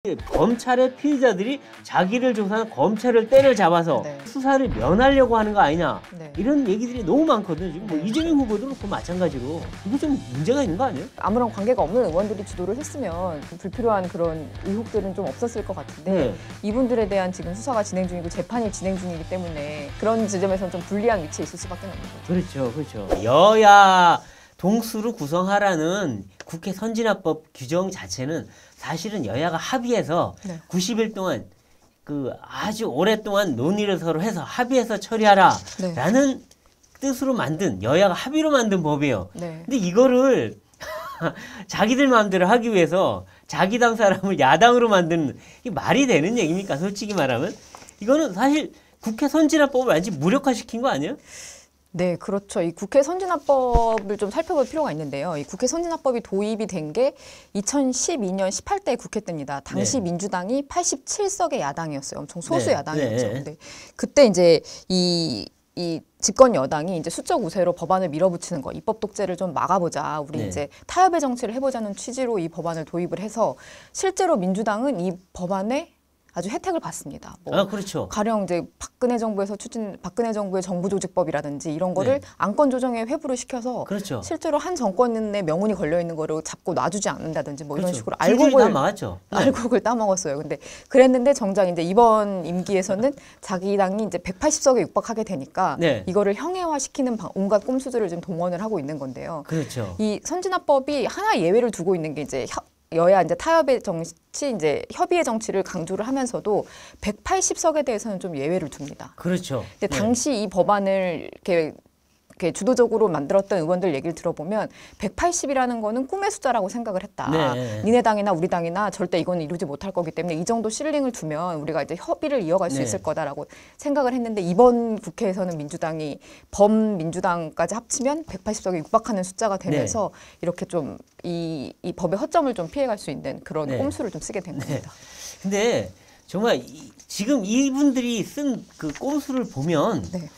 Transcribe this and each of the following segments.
검찰의 피의자들이 자기를 조사한 검찰을 때려잡아서 네. 수사를 면하려고 하는 거 아니냐, 네. 이런 얘기들이 너무 많거든요. 지금 뭐 이재명 후보도 그렇고 마찬가지로 이거 좀 문제가 있는 거 아니에요? 아무런 관계가 없는 의원들이 주도를 했으면 불필요한 그런 의혹들은 좀 없었을 것 같은데 네. 이분들에 대한 지금 수사가 진행 중이고 재판이 진행 중이기 때문에 그런 지점에서는 좀 불리한 위치에 있을 수밖에 없는 거죠. 그렇죠, 그렇죠. 여야 동수로 구성하라는 국회 선진화법 규정 자체는 사실은 여야가 합의해서 네. 90일 동안 그 아주 오랫동안 논의를 서로 해서 합의해서 처리하라라는 뜻으로 만든, 여야가 합의로 만든 법이에요. 네. 근데 이거를 자기들 마음대로 하기 위해서 자기 당 사람을 야당으로 만드는, 이게 말이 되는 얘기입니까? 솔직히 말하면 이거는 사실 국회 선진화법을 완전히 무력화시킨 거 아니에요? 네, 그렇죠. 이 국회 선진화법을 좀 살펴볼 필요가 있는데요. 이 국회 선진화법이 도입이 된 게 2012년 18대 국회 때입니다. 당시 네. 민주당이 87석의 야당이었어요. 엄청 소수 네, 야당이었죠. 네. 근데 그때 이제 이 집권 여당이 이제 수적 우세로 법안을 밀어붙이는 거, 입법 독재를 좀 막아보자, 우리 네. 이제 타협의 정치를 해보자는 취지로 이 법안을 도입을 해서 실제로 민주당은 이 법안에 아주 혜택을 받습니다. 뭐 그렇죠. 가령 이제 박근혜 정부의 정부조직법이라든지 이런 거를 네. 안건 조정에 회부를 시켜서 그렇죠. 실제로 한 정권의 명운이 걸려 있는 거를 잡고 놔주지 않는다든지 뭐 이런 그렇죠. 식으로 줄줄이 다 막았죠. 네. 알곡을 따먹었어요. 근데 그랬는데 정작 이제 이번 임기에서는 자기 당이 이제 180석에 육박하게 되니까 네. 이거를 형해화시키는 온갖 꼼수들을 지금 동원을 하고 있는 건데요. 그렇죠. 이 선진화법이 하나 예외를 두고 있는 게 이제 여야 이제 타협의 정치, 이제 협의의 정치를 강조를 하면서도 180석에 대해서는 좀 예외를 둡니다. 그렇죠. 근데 당시 이 법안을 이렇게 주도적으로 만들었던 의원들 얘기를 들어보면 180이라는 거는 꿈의 숫자라고 생각을 했다. 네. 니네 당이나 우리 당이나 절대 이건 이루지 못할 거기 때문에 이 정도 실링을 두면 우리가 이제 협의를 이어갈 수 네. 있을 거다라고 생각을 했는데 이번 국회에서는 민주당이 범민주당까지 합치면 180석에 육박하는 숫자가 되면서 이렇게 좀 이 법의 허점을 좀 피해갈 수 있는 그런 네. 꼼수를 좀 쓰게 된 겁니다. 근데 정말 지금 이분들이 쓴 그 꼼수를 보면 네.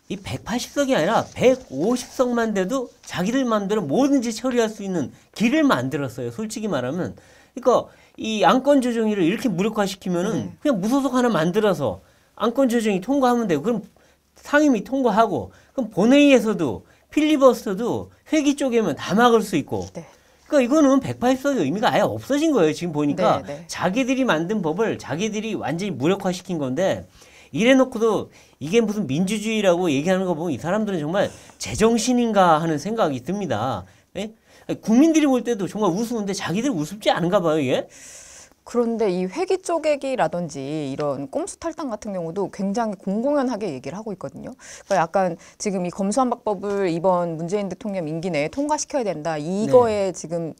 이 180석이 아니라 150석만 돼도 자기들 마음대로 뭐든지 처리할 수 있는 길을 만들었어요. 솔직히 말하면. 그러니까 이 안건 조정위를 이렇게 무력화시키면은 그냥 무소속 하나 만들어서 안건 조정이 통과하면 돼요. 그럼 상임위 통과하고, 그럼 본회의에서도 필리버스터도 회기 쪼개면 다 막을 수 있고. 네. 그러니까 이거는 180석의 의미가 아예 없어진 거예요. 지금 보니까 네, 네. 자기들이 만든 법을 자기들이 완전히 무력화시킨 건데, 이래놓고도 이게 무슨 민주주의라고 얘기하는 거 보면 이 사람들은 정말 제정신인가 하는 생각이 듭니다. 예? 국민들이 볼 때도 정말 우스운데 자기들 우습지 않은가 봐요, 이게? 그런데 이 회기 쪼개기라든지 이런 꼼수 탈당 같은 경우도 굉장히 공공연하게 얘기를 하고 있거든요. 그러니까 약간 지금 이 검수완박법을 이번 문재인 대통령 임기 내에 통과시켜야 된다. 이거에 지금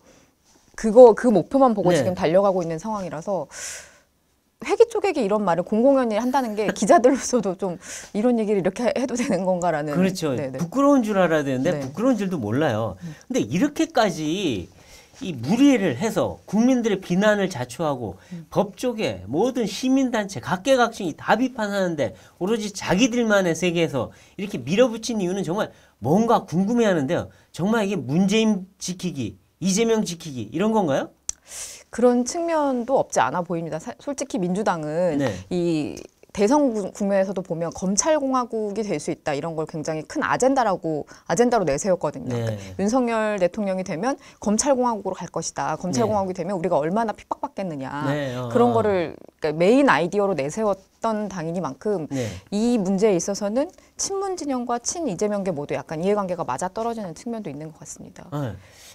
그 목표만 보고 네. 지금 달려가고 있는 상황이라서 회기 쪼개기 이런 말을 공공연히 한다는 게 기자들로서도 좀 이런 얘기를 이렇게 해도 되는 건가라는. 그렇죠. 네네. 부끄러운 줄 알아야 되는데 네. 부끄러운 줄도 몰라요. 근데 이렇게까지 이 무리를 해서 국민들의 비난을 자초하고 법 쪽에 모든 시민단체 각계각층이 다 비판하는데 오로지 자기들만의 세계에서 이렇게 밀어붙인 이유는 정말 뭔가 궁금해하는데요. 정말 이게 문재인 지키기, 이재명 지키기 이런 건가요? 그런 측면도 없지 않아 보입니다. 솔직히 민주당은 네. 이 대선 국면에서도 보면 검찰공화국이 될 수 있다 이런 걸 굉장히 큰 아젠다로 내세웠거든요. 네. 그러니까 윤석열 대통령이 되면 검찰공화국으로 갈 것이다. 검찰공화국이 되면 우리가 얼마나 핍박받겠느냐. 네. 그런 거를 그러니까 메인 아이디어로 내세웠던 당이니만큼 네. 이 문제에 있어서는 친문 진영과 친 이재명계 모두 약간 이해관계가 맞아떨어지는 측면도 있는 것 같습니다.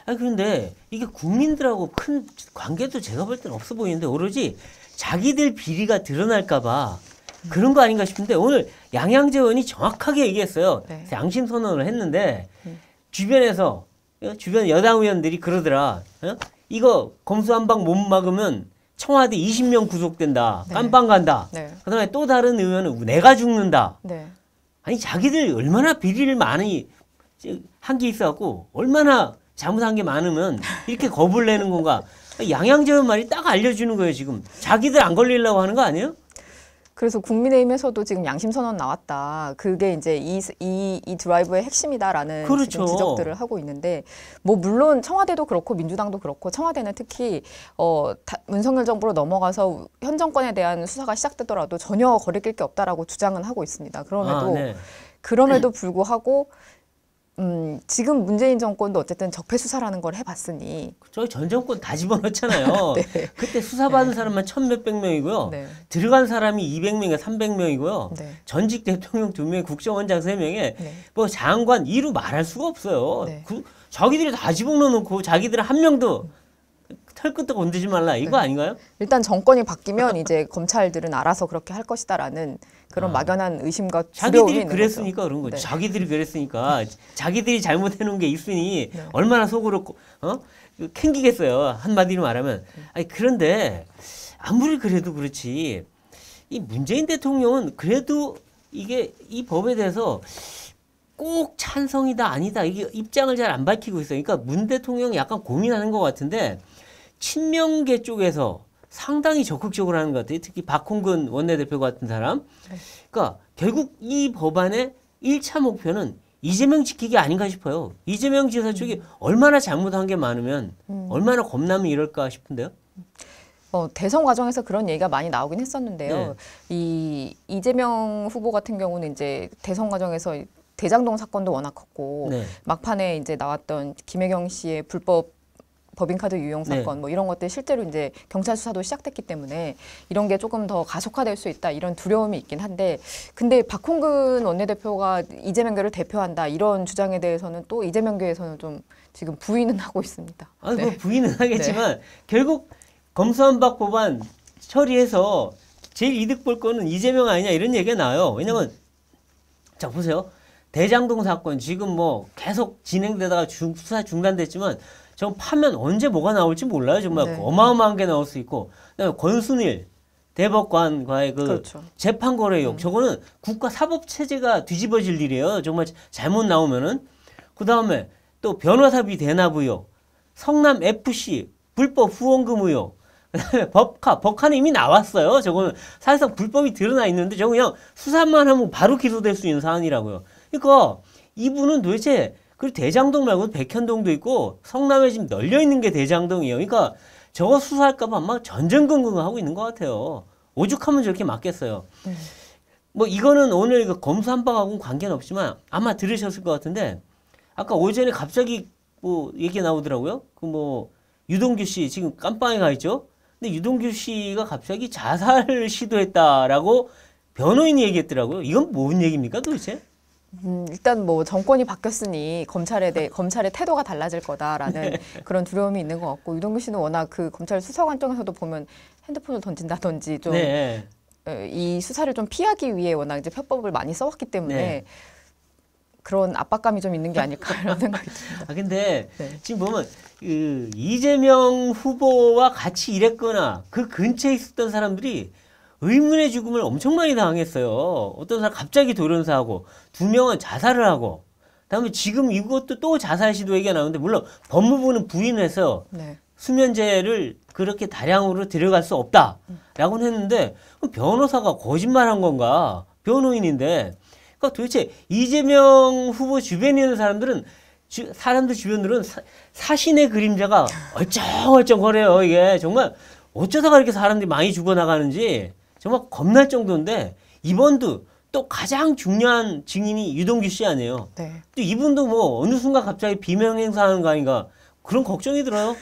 그런데 이게 국민들하고 큰 관계도 제가 볼 때는 없어 보이는데 오로지 자기들 비리가 드러날까 봐 그런 거 아닌가 싶은데 오늘 양양재 의원이 정확하게 얘기했어요. 네. 양심 선언을 했는데 주변에서 주변 여당 의원들이 그러더라. 이거 검수완박 못 막으면 청와대 20명 구속된다. 네. 깜빵 간다. 네. 그다음에 또 다른 의원은 내가 죽는다. 네. 아니 자기들 얼마나 비리를 많이 한 게 있어갖고 얼마나 잘못한 게 많으면 이렇게 겁을 내는 건가. 양양재 의원 말이 딱 알려주는 거예요. 지금 자기들 안 걸리려고 하는 거 아니에요? 그래서 국민의힘에서도 지금 양심선언 나왔다. 그게 이제 이 드라이브의 핵심이다라는 그렇죠. 지금 지적들을 하고 있는데 뭐 물론 청와대도 그렇고 민주당도 그렇고 청와대는 특히 윤석열 정부로 넘어가서 현 정권에 대한 수사가 시작되더라도 전혀 거리낄 게 없다라고 주장은 하고 있습니다. 그럼에도 불구하고 지금 문재인 정권도 어쨌든 적폐 수사라는 걸 해봤으니 저희 전 정권 다 집어넣잖아요. 네. 그때 수사받은 사람만 1,000몇백 명이고요. 네. 들어간 사람이 200명에 300명이고요. 네. 전직 대통령 2명, 국정원장 3명에 네. 뭐 장관 2루 말할 수가 없어요. 네. 자기들이 다 집어넣어놓고 자기들은 한 명도 털끝도 건드지 말라 이거 네. 아닌가요? 일단 정권이 바뀌면 이제 검찰들은 알아서 그렇게 할 것이다라는 그런 막연한 의심과 두려움이 자기들이 있는 그랬으니까 거죠. 그런 거죠. 네. 자기들이 그랬으니까 자기들이 잘못해놓은 게 있으니 네. 얼마나 속으로 캥기겠어요. 한마디로 말하면. 아니 그런데 아무리 그래도 그렇지 이 문재인 대통령은 그래도 이게 이 법에 대해서 꼭 찬성이다 아니다 이게 입장을 잘 안 밝히고 있어요. 그러니까 문 대통령이 약간 고민하는 것 같은데 친명계 쪽에서 상당히 적극적으로 하는 것 같아요. 특히 박홍근 원내대표 같은 사람. 그러니까 결국 이 법안의 1차 목표는 이재명 지키기 아닌가 싶어요. 이재명 지사 쪽이 얼마나 잘못한 게 많으면 얼마나 겁나면 이럴까 싶은데요. 대선 과정에서 그런 얘기가 많이 나오긴 했었는데요. 네. 이 이재명 후보 같은 경우는 이제 대선 과정에서 대장동 사건도 워낙 컸고 네. 막판에 이제 나왔던 김혜경 씨의 불법 법인카드 유용 사건 뭐 이런 것들 실제로 이제 경찰 수사도 시작됐기 때문에 이런 게 조금 더 가속화될 수 있다 이런 두려움이 있긴 한데 근데 박홍근 원내대표가 이재명교를 대표한다 이런 주장에 대해서는 또 이재명교에서는 좀 지금 부인은 하고 있습니다. 아니 네. 뭐 부인은 하겠지만 결국 검수완박 법안 처리해서 제일 이득 볼 거는 이재명 아니냐 이런 얘기가 나와요. 왜냐면 자 보세요. 대장동 사건 지금 뭐 계속 진행되다가 수사 중단됐지만 저 파면 언제 뭐가 나올지 몰라요. 정말 네. 어마어마한 게 나올 수 있고 그다음에 권순일 대법관과의 그 그렇죠. 재판 거래 의혹 저거는 국가 사법 체제가 뒤집어질 일이에요. 정말 잘못 나오면은 그다음에 또 변호사비 대납 의혹, 성남 FC 불법 후원금 의혹, 그다음에 법카는 이미 나왔어요. 저거는 사실상 불법이 드러나 있는데 저거 그냥 수사만 하면 바로 기소될 수 있는 사안이라고요. 그러니까 이분은 도대체 그리고 대장동 말고 백현동도 있고 성남에 지금 널려 있는 게 대장동이에요. 그러니까 저거 수사할까봐 아마 전전긍긍하고 있는 것 같아요. 오죽하면 저렇게 맞겠어요. 뭐 이거는 오늘 이거 검수한박하고는 관계는 없지만 아마 들으셨을 것 같은데 아까 오전에 갑자기 뭐 얘기 나오더라고요. 그 뭐 유동규 씨 지금 깜빵에 가 있죠. 근데 유동규 씨가 갑자기 자살을 시도했다라고 변호인이 얘기했더라고요. 이건 뭔 얘기입니까 도대체? 일단 뭐 정권이 바뀌었으니 검찰의 태도가 달라질 거다라는 그런 두려움이 있는 것 같고 유동규 씨는 워낙 그 검찰 수사관 쪽에서도 보면 핸드폰을 던진다든지 좀 이 수사를 좀 피하기 위해 워낙 이제 편법을 많이 써왔기 때문에 그런 압박감이 좀 있는 게 아닐까 이런 생각이 듭니다. 아 근데 지금 보면 그 이재명 후보와 같이 일했거나 그 근처에 있었던 사람들이 의문의 죽음을 엄청 많이 당했어요. 어떤 사람 갑자기 돌연사하고 2명은 자살을 하고 그다음에 지금 이것도 또 자살 시도 얘기가 나오는데 물론 법무부는 부인해서 수면제를 그렇게 다량으로 들어갈 수 없다라고는 했는데 그럼 변호사가 거짓말한 건가? 변호인인데 그러니까 도대체 이재명 후보 주변에 있는 사람들 주변으로는 사신의 그림자가 얼쩡얼쩡거려요. 이게 정말 어쩌다가 이렇게 사람들이 많이 죽어나가는지 정말 겁날 정도인데 이번도 또 가장 중요한 증인이 유동규 씨 아니에요. 네. 또 이분도 뭐 어느 순간 갑자기 비명 행사하는 거 아닌가 그런 걱정이 들어요.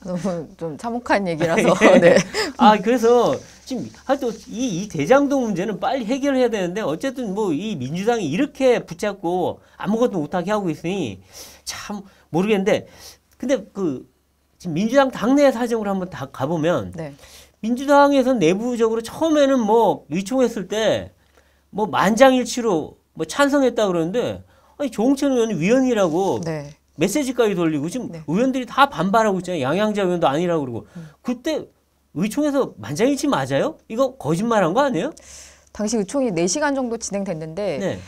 너무 좀 참혹한 얘기라서. 네. 아 그래서 지금 하여튼 이 대장동 문제는 빨리 해결해야 되는데 어쨌든 뭐 이 민주당이 이렇게 붙잡고 아무것도 못하게 하고 있으니 참 모르겠는데 근데 그 지금 민주당 당내 사정으로 한번 다 가보면 민주당에서 내부적으로 처음에는 뭐 의총했을 때 뭐 만장일치로 뭐 찬성했다 그러는데 아니 조홍천 의원이 위원이라고 메시지까지 돌리고 지금 의원들이 다 반발하고 있잖아요. 양양자 의원도 아니라고 그러고 그때 의총에서 만장일치 맞아요? 이거 거짓말한 거 아니에요? 당시 의총이 4시간 정도 진행됐는데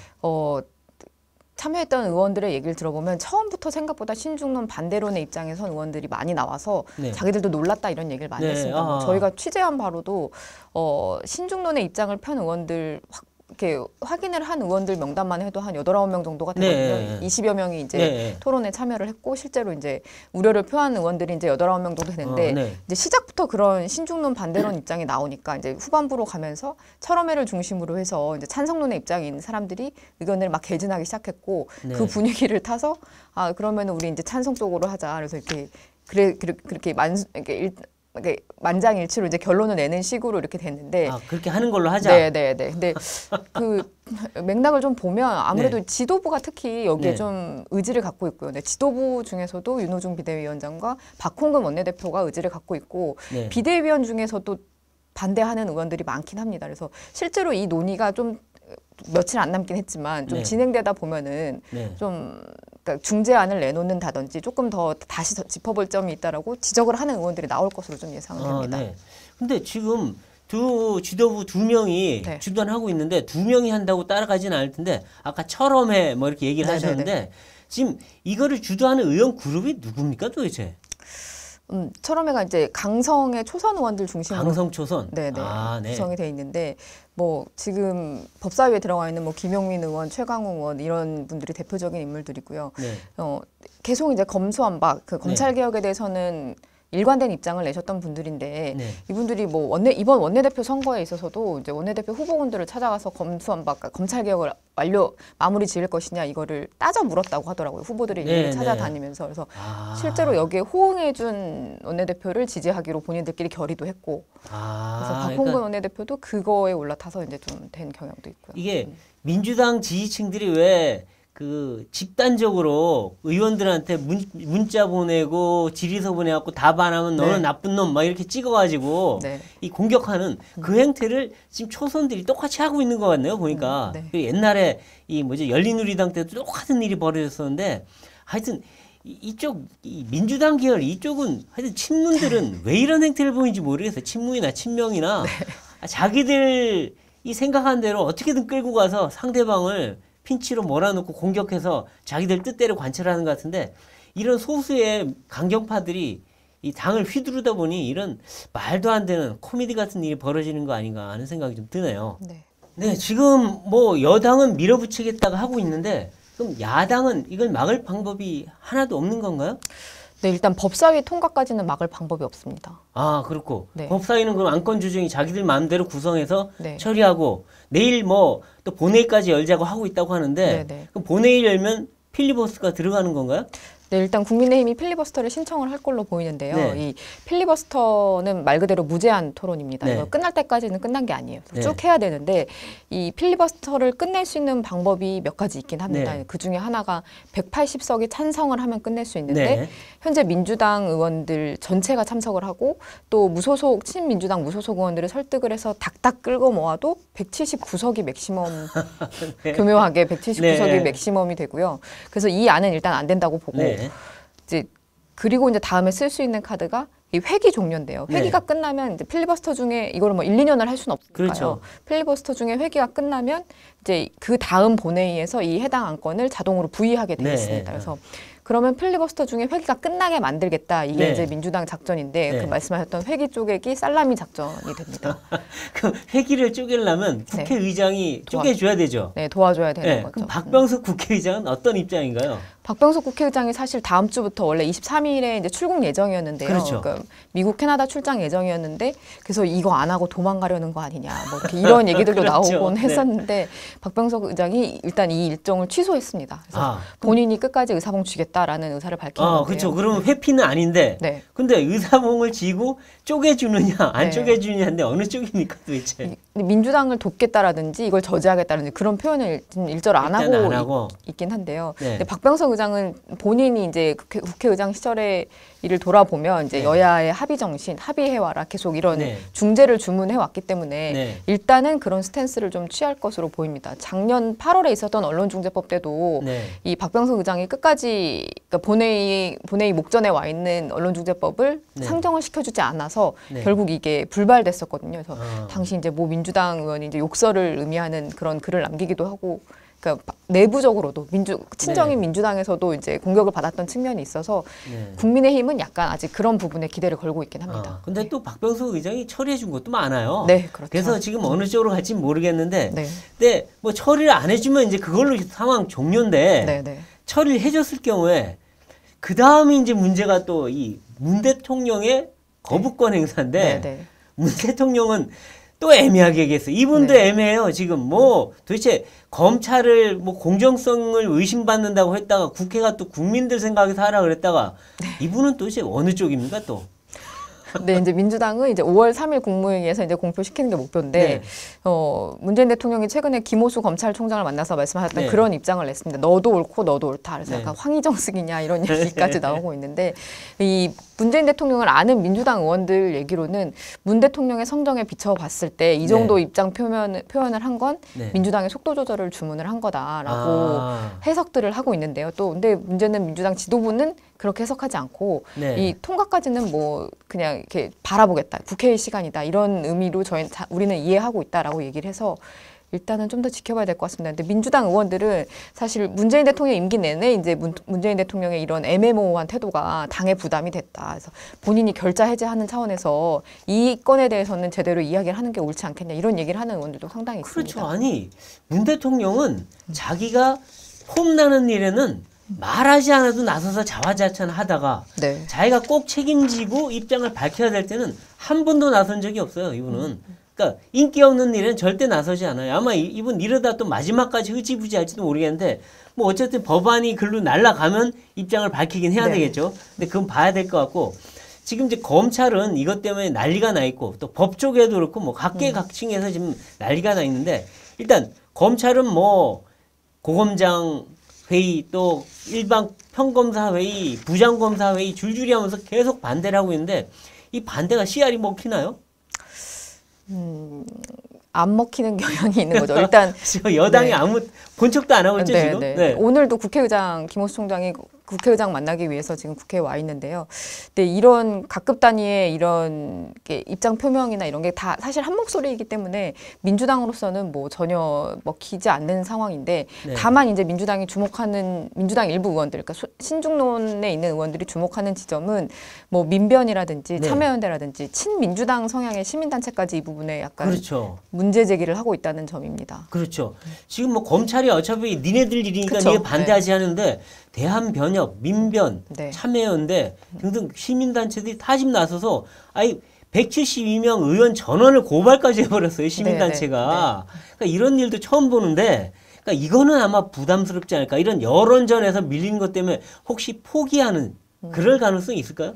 참여했던 의원들의 얘기를 들어보면 처음부터 생각보다 신중론 반대론의 입장에 선 의원들이 많이 나와서 네. 자기들도 놀랐다 이런 얘기를 많이 네. 했습니다. 뭐 저희가 취재한 바로도 신중론의 입장을 편 의원들 이렇게 확인을 한 의원들 명단만 해도 한 8, 9명 정도가 되거든요. 네. 20여 명이 이제 네. 토론에 참여를 했고 실제로 이제 우려를 표한 의원들이 이제 8, 9명 정도 되는데 네. 이제 시작부터 그런 신중론 반대론 입장이 나오니까 이제 후반부로 가면서 철험회를 중심으로 해서 이제 찬성론의 입장인 사람들이 의견을 막 개진하기 시작했고 네. 그 분위기를 타서 아 그러면 우리 이제 찬성 쪽으로 하자. 그래서 이렇게 그렇게 만장일치로 이제 결론을 내는 식으로 이렇게 됐는데 그렇게 하는 걸로 하자. 네네네. 근데 그 맥락을 좀 보면 아무래도 네. 지도부가 특히 여기에 네. 좀 의지를 갖고 있고요. 네, 지도부 중에서도 윤호중 비대위원장과 박홍근 원내대표가 의지를 갖고 있고 네. 비대위원 중에서도 반대하는 의원들이 많긴 합니다. 그래서 실제로 이 논의가 좀 며칠 안 남긴 했지만 좀 네. 진행되다 보면은 네. 좀 그러니까 중재안을 내놓는다든지 조금 더 다시 짚어볼 점이 있다라고 지적을 하는 의원들이 나올 것으로 좀 예상을 됩니다. 네. 근데 지금 지도부 2명이 네. 주도하고 있는데 2명이 한다고 따라가지는 않을 텐데 아까 철험해 뭐 이렇게 얘기를 네네네. 하셨는데 지금 이거를 주도하는 의원 그룹이 누굽니까 도대체? 철험회가 이제 강성의 초선 의원들 중심으로 강성초선. 네네 네. 구성이 돼 있는데 뭐 지금 법사위에 들어가 있는 뭐 김용민 의원, 최강욱 의원 이런 분들이 대표적인 인물들이고요. 네. 계속 이제 검수완박 그 검찰 개혁에 대해서는 일관된 입장을 내셨던 분들인데 네. 이분들이 뭐 이번 원내대표 선거에 있어서도 이제 원내대표 후보군들을 찾아가서 검수완박, 검찰 개혁을 마무리 지을 것이냐 이거를 따져 물었다고 하더라고요. 후보들이 네, 일일이 찾아다니면서 그래서 아. 실제로 여기에 호응해준 원내대표를 지지하기로 본인들끼리 결의도 했고 그래서 박홍근 그러니까 원내대표도 그거에 올라타서 이제 좀 된 경향도 있고요. 이게 민주당 지지층들이 왜 그 집단적으로 의원들한테 문자 보내고 질의서 보내갖고 답 안 하면 너는 네. 나쁜 놈 막 이렇게 찍어가지고 네. 이 공격하는 그 행태를 지금 초선들이 똑같이 하고 있는 것 같네요 보니까. 네. 그 옛날에 이 열린우리당 때도 똑같은 일이 벌어졌었는데 하여튼 이쪽 이 민주당 계열 이쪽은 하여튼 친문들은 왜 이런 행태를 보이는지 모르겠어요. 친문이나 친명이나 자기들 이 생각한 대로 어떻게든 끌고 가서 상대방을 핀치로 몰아넣고 공격해서 자기들 뜻대로 관철하는 것 같은데 이런 소수의 강경파들이 이 당을 휘두르다 보니 이런 말도 안 되는 코미디 같은 일이 벌어지는 거 아닌가 하는 생각이 좀 드네요. 네. 네, 지금 뭐 여당은 밀어붙이겠다고 하고 있는데 그럼 야당은 이걸 막을 방법이 하나도 없는 건가요? 네, 일단 법사위 통과까지는 막을 방법이 없습니다. 그렇고 네. 법사위는 그럼 안건 조정이 자기들 마음대로 구성해서 네. 처리하고 내일 뭐 또 본회의까지 열자고 하고 있다고 하는데 네. 그럼 본회의 열면 필리버스터가 들어가는 건가요? 네, 일단 국민의힘이 필리버스터를 신청을 할 걸로 보이는데요. 네. 이 필리버스터는 말 그대로 무제한 토론입니다. 네. 이거 끝날 때까지는 끝난 게 아니에요. 네. 쭉 해야 되는데 이 필리버스터를 끝낼 수 있는 방법이 몇 가지 있긴 합니다. 네. 그 중에 하나가 180석이 찬성을 하면 끝낼 수 있는데 네. 현재 민주당 의원들 전체가 참석을 하고 또 무소속 친민주당 무소속 의원들을 설득을 해서 닥닥 끌고 모아도 179석이 맥시멈 네. 교묘하게 179석이 네. 맥시멈이 되고요. 그래서 이 안은 일단 안 된다고 보고 네. 이제 그리고 이제 다음에 쓸 수 있는 카드가 이 회기 종료인데요. 네. 회기가 끝나면 이제 필리버스터 중에 이거를 뭐 1, 2년을 할 수는 없으니까요. 그렇죠. 필리버스터 중에 회기가 끝나면 이제 그 다음 본회의에서 이 해당 안건을 자동으로 부의하게 되어 네. 있습니다. 그래서 그러면 필리버스터 중에 회기가 끝나게 만들겠다. 이게 네. 이제 민주당 작전인데 네. 그 말씀하셨던 회기 쪼개기 살라미 작전이 됩니다. 그 회기를 쪼개려면 국회의장이 쪼개줘야 되죠. 네, 도와줘야 되는 네. 거죠. 그럼 박병석 국회의장은 어떤 입장인가요? 박병석 국회의장이 사실 다음 주부터 원래 23일에 이제 출국 예정이었는데요. 그렇죠. 그러니까 미국 캐나다 출장 예정이었는데 그래서 이거 안 하고 도망가려는 거 아니냐 뭐 이렇게 이런 얘기들도 그렇죠. 나오곤 네. 했었는데 박병석 의장이 일단 이 일정을 취소했습니다. 그래서 본인이 끝까지 의사봉 쥐겠다라는 의사를 밝힌 건데요. 그렇죠. 그러면 회피는 아닌데. 네. 근데 의사봉을 쥐고 쪼개주느냐 안 네. 쪼개주느냐인데 어느 쪽입니까 도대체? 민주당을 돕겠다라든지 이걸 저지하겠다든지 그런 표현을 일절 안 일단 안 하고 하고. 있긴 한데요. 네. 근데 박병석 의장은 본인이 이제 국회의장 시절의 일을 돌아보면 이제 네. 여야의 합의 정신, 합의해와라 계속 이런 네. 중재를 주문해 왔기 때문에 네. 일단은 그런 스탠스를 좀 취할 것으로 보입니다. 작년 8월에 있었던 언론중재법 때도 네. 이 박병석 의장이 끝까지 그러니까 본회의 목전에 와 있는 언론중재법을 네. 상정을 시켜주지 않아서 네. 결국 이게 불발됐었거든요. 그래서 아. 당시 이제 모 민주당 의원이 이제 욕설을 의미하는 그런 글을 남기기도 하고 그러니까 내부적으로도 친정인 네. 민주당에서도 이제 공격을 받았던 측면이 있어서 네. 국민의힘은 약간 아직 그런 부분에 기대를 걸고 있긴 합니다. 근데 또 박병석 의장이 처리해 준 것도 많아요. 네, 그렇죠. 그래서 지금 어느 쪽으로 갈지 모르겠는데, 네. 근데 뭐 처리를 안 해주면 이제 그걸로 상황 종료인데, 네, 네. 처리를 해줬을 경우에 그 다음에 이제 문제가 또 이 문 대통령의 거부권 행사인데, 네, 네. 문 대통령은 또 애매하게 얘기했어요. 이분도 네. 애매해요. 지금 뭐 도대체 검찰을 뭐 공정성을 의심받는다고 했다가 국회가 또 국민들 생각에서 하라 그랬다가 이분은 도대체 어느 쪽입니까 또? 네, 이제 민주당은 이제 5월 3일 국무회의에서 이제 공표시키는 게 목표인데, 네. 문재인 대통령이 최근에 김호수 검찰총장을 만나서 말씀하셨던 네. 그런 입장을 냈습니다. 너도 옳고 너도 옳다. 그래서 네. 약간 황희정식이냐 이런 얘기까지 나오고 있는데, 이 문재인 대통령을 아는 민주당 의원들 얘기로는 문 대통령의 성정에 비춰봤을 때 이 정도 네. 입장 표현을 한 건 네. 민주당의 속도 조절을 주문을 한 거다라고 아. 해석들을 하고 있는데요. 또 근데 문제는 민주당 지도부는 그렇게 해석하지 않고 네. 이 통과까지는 뭐 그냥 이렇게 바라보겠다. 국회의 시간이다. 이런 의미로 우리는 이해하고 있다라고 얘기를 해서 일단은 좀 더 지켜봐야 될 것 같습니다. 근데 민주당 의원들은 사실 문재인 대통령 임기 내내 이제 문재인 대통령의 이런 애매모호한 태도가 당의 부담이 됐다. 그래서 본인이 결자 해제하는 차원에서 이 건에 대해서는 제대로 이야기를 하는 게 옳지 않겠냐 이런 얘기를 하는 의원들도 상당히 그렇죠. 있습니다. 아니 문 대통령은 자기가 폼나는 일에는 말하지 않아도 나서서 자화자찬하다가 네. 자기가 꼭 책임지고 입장을 밝혀야 될 때는 한 번도 나선 적이 없어요. 이분은. 그러니까 인기 없는 일은 절대 나서지 않아요. 아마 이분 이러다 또 마지막까지 흐지부지 할지도 모르겠는데 뭐 어쨌든 법안이 글로 날아가면 입장을 밝히긴 해야 네. 되겠죠. 근데 그건 봐야 될 것 같고 지금 이제 검찰은 이것 때문에 난리가 나 있고 또 법 쪽에도 그렇고 뭐 각계각층에서 지금 난리가 나 있는데 일단 검찰은 뭐 고검장 회의 또 일반 평검사 회의 부장검사 회의 줄줄이 하면서 계속 반대를 하고 있는데 이 반대가 씨알이 먹히나요? 안 먹히는 경향이 있는 거죠. 일단 지금 여당이 네. 아무 본 척도 안 하고 있죠 네, 지금. 네. 네. 오늘도 국회의장 김호수 총장이 국회의장 만나기 위해서 지금 국회에 와 있는데요. 근데 이런 각급 단위의 이런 입장 표명이나 이런 게 다 사실 한 목소리이기 때문에 민주당으로서는 뭐 전혀 먹히지 않는 상황인데 네. 다만 이제 민주당이 주목하는 민주당 일부 의원들, 그러니까 신중론에 있는 의원들이 주목하는 지점은 뭐 민변이라든지 네. 참여연대라든지 친민주당 성향의 시민단체까지 이 부분에 약간 그렇죠. 문제 제기를 하고 있다는 점입니다. 그렇죠. 지금 뭐 검찰이 어차피 니네들 일이니까 그쵸. 니네 반대하지 하는데 대한변협, 민변, 네. 참여연대 등등 시민단체들이 다 지금 나서서 아이 172명 의원 전원을 고발까지 해버렸어요. 시민단체가. 그러니까 이런 일도 처음 보는데 그러니까 이거는 아마 부담스럽지 않을까. 이런 여론전에서 밀린 것 때문에 혹시 포기하는 그럴 가능성이 있을까요?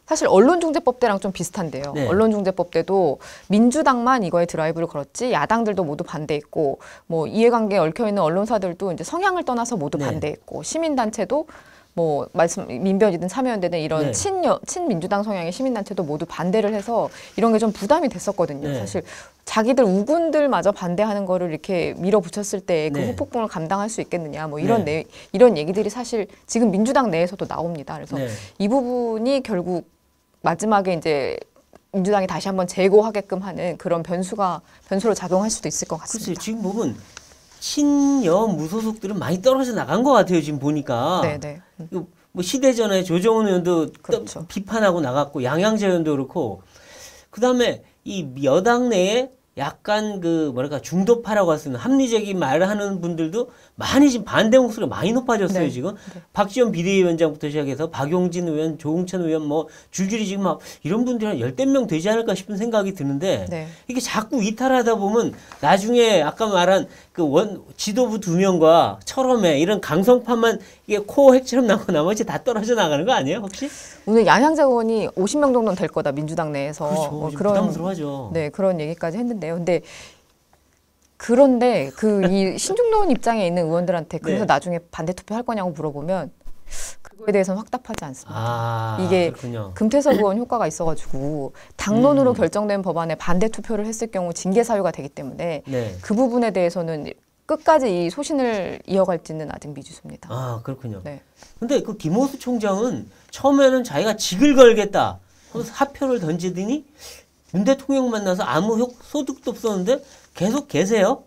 사실 언론중재법 때랑 좀 비슷한데요. 네. 언론중재법 때도 민주당만 이거에 드라이브를 걸었지 야당들도 모두 반대했고 뭐 이해관계에 얽혀있는 언론사들도 이제 성향을 떠나서 모두 네. 반대했고 시민단체도 뭐 민변이든 참여연대든 이런 네. 친민주당 성향의 시민단체도 모두 반대를 해서 이런 게 좀 부담이 됐었거든요. 네. 사실 자기들 우군들마저 반대하는 거를 이렇게 밀어붙였을 때 그 네. 후폭풍을 감당할 수 있겠느냐 뭐 네. 이런 얘기들이 사실 지금 민주당 내에서도 나옵니다. 그래서 네. 이 부분이 결국 마지막에 이제 민주당이 다시 한번 재고하게끔 하는 그런 변수로 작용할 수도 있을 것 글쎄요. 같습니다. 지금 보면 친여 무소속들은 많이 떨어져 나간 것 같아요. 지금 보니까. 네네. 뭐 시대전에 조정훈 의원도 그렇죠. 비판하고 나갔고 양양재 의원도 그렇고 그다음에 이 여당 내에 약간 그 뭐랄까 중도파라고 할 수 있는 합리적인 말을 하는 분들도 많이 지금 반대 목소리가 많이 높아졌어요. 네. 지금 박지원 비대위원장부터 시작해서 박용진 의원, 조응천 의원 뭐 줄줄이 지금 막 이런 분들이 한 열댓 명 되지 않을까 싶은 생각이 드는데 네. 이게 자꾸 이탈하다 보면 나중에 아까 말한 그 지도부 2명과 철험에 이런 강성파만 이게 코어 핵처럼 남고 나머지 다 떨어져 나가는 거 아니에요 혹시? 오늘 양양재 의원이 50명 정도는 될 거다 민주당 내에서 그렇죠. 뭐 좀 부담스러워하죠. 네 그런 얘기까지 했는데요. 그런데 그 이 신중론 입장에 있는 의원들한테 그래서 네. 나중에 반대 투표할 거냐고 물어보면 그거에 대해서는 확답하지 않습니다. 아, 이게 그렇군요. 금태섭 의원 효과가 있어가지고 당론으로 결정된 법안에 반대 투표를 했을 경우 징계 사유가 되기 때문에 네. 그 부분에 대해서는 끝까지 이 소신을 이어갈지는 아직 미지수입니다. 아, 그렇군요. 네. 근데 그 김호수 총장은 처음에는 자기가 직을 걸겠다 하면서 사표를 던지더니 문 대통령 만나서 아무 소득도 없었는데 계속 계세요.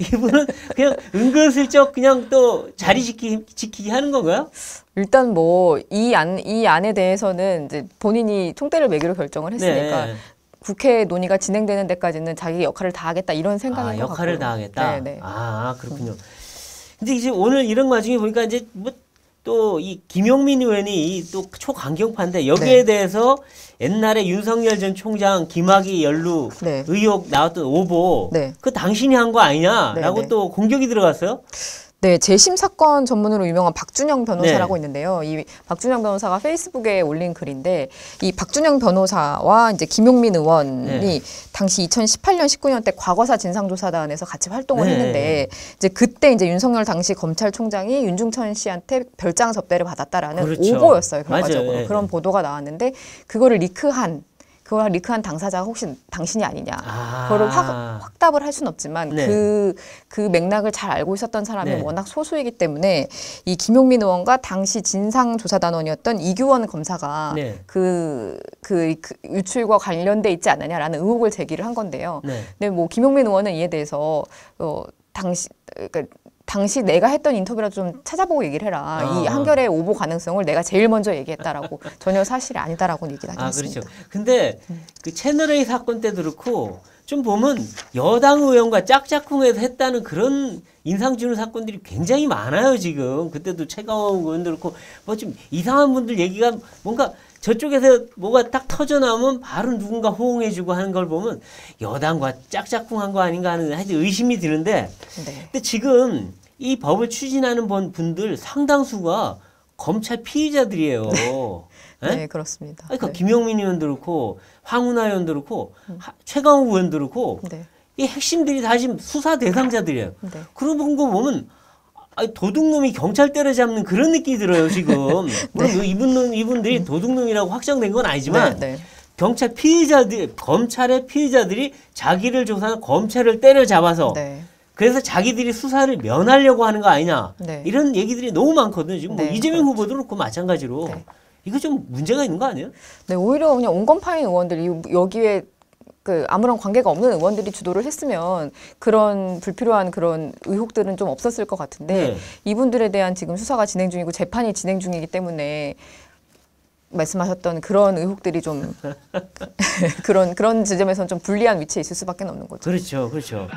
이분은 그냥 은근슬쩍 그냥 또 자리 지키기 하는 건가요? 일단 뭐 이 안에 대해서는 이제 본인이 총대를 매기로 결정을 했으니까 네. 국회 논의가 진행되는 데까지는 자기 역할을 다하겠다 이런 생각인 것 역할을 같고요. 다하겠다. 네, 네. 그렇군요. 근데 이제 오늘 이런 와중에 보니까 이제 뭐 또 이 김용민 의원이 또 초강경파인데 여기에 네. 대해서 옛날에 윤석열 전 총장 김학의 연루 네. 의혹 나왔던 오보 네. 그 당신이 한 거 아니냐라고 네, 네. 또 공격이 들어갔어요. 네, 재심 사건 전문으로 유명한 박준영 변호사라고 네. 있는데요. 이 박준영 변호사가 페이스북에 올린 글인데 이 박준영 변호사와 이제 김용민 의원이 네. 당시 2018년, 19년 때 과거사 진상조사단에서 같이 활동을 네. 했는데 이제 그때 이제 윤석열 당시 검찰총장이 윤중천 씨한테 별장 접대를 받았다라는 그렇죠. 오보였어요. 결과적으로. 맞아요. 네. 그런 보도가 나왔는데 그거를 리크한 당사자가 혹시 당신이 아니냐. 그거를 확답을 할 수는 없지만 네. 그 맥락을 잘 알고 있었던 사람이 네. 워낙 소수이기 때문에 이 김용민 의원과 당시 진상조사단원이었던 이규원 검사가 네. 그 유출과 관련돼 있지 않느냐라는 의혹을 제기를 한 건데요. 네. 근데 뭐 김용민 의원은 이에 대해서 당시 내가 했던 인터뷰라도 좀 찾아보고 얘기를 해라. 이 한결의 오보 가능성을 내가 제일 먼저 얘기했다라고 전혀 사실이 아니다라고 얘기를 하긴 했습니다. 그렇죠. 근데 그 채널A 사건 때도 그렇고 좀 보면 여당 의원과 짝짝꿍해서 했다는 그런 인상 주는 사건들이 굉장히 많아요, 지금. 그때도 최강욱 의원도 그렇고 뭐 좀 이상한 분들 얘기가 뭔가 저쪽에서 뭐가 딱 터져 나오면 바로 누군가 호응해주고 하는 걸 보면 여당과 짝짝꿍한 거 아닌가 하는 하여튼 의심이 드는데 네. 근데 지금 이 법을 추진하는 분들 상당수가 검찰 피의자들이에요. 네? 네, 그렇습니다. 그러니까 네. 김용민 의원도 그렇고 황운하 의원도 그렇고 최강욱 의원도 그렇고 네. 이 핵심들이 다 지금 수사 대상자들이에요. 네. 그러고 본 거 보면 도둑놈이 경찰 때려잡는 그런 느낌이 들어요 지금. 물론 이분들이 도둑놈이라고 확정된 건 아니지만 네, 네. 경찰 피의자들 검찰의 피의자들이 자기를 조사한 검찰을 때려잡아서 네. 그래서 자기들이 수사를 면하려고 하는 거 아니냐 네. 이런 얘기들이 너무 많거든요. 지금 뭐 네, 이재명 그렇죠. 후보도 그렇고 마찬가지로 네. 이거 좀 문제가 있는 거 아니에요? 네, 오히려 그냥 온건파인 의원들이 여기에 아무런 관계가 없는 의원들이 주도를 했으면 그런 불필요한 그런 의혹들은 좀 없었을 것 같은데 네. 이분들에 대한 지금 수사가 진행 중이고 재판이 진행 중이기 때문에 말씀하셨던 그런 의혹들이 좀 그런 지점에서는 좀 불리한 위치에 있을 수밖에 없는 거죠. 그렇죠.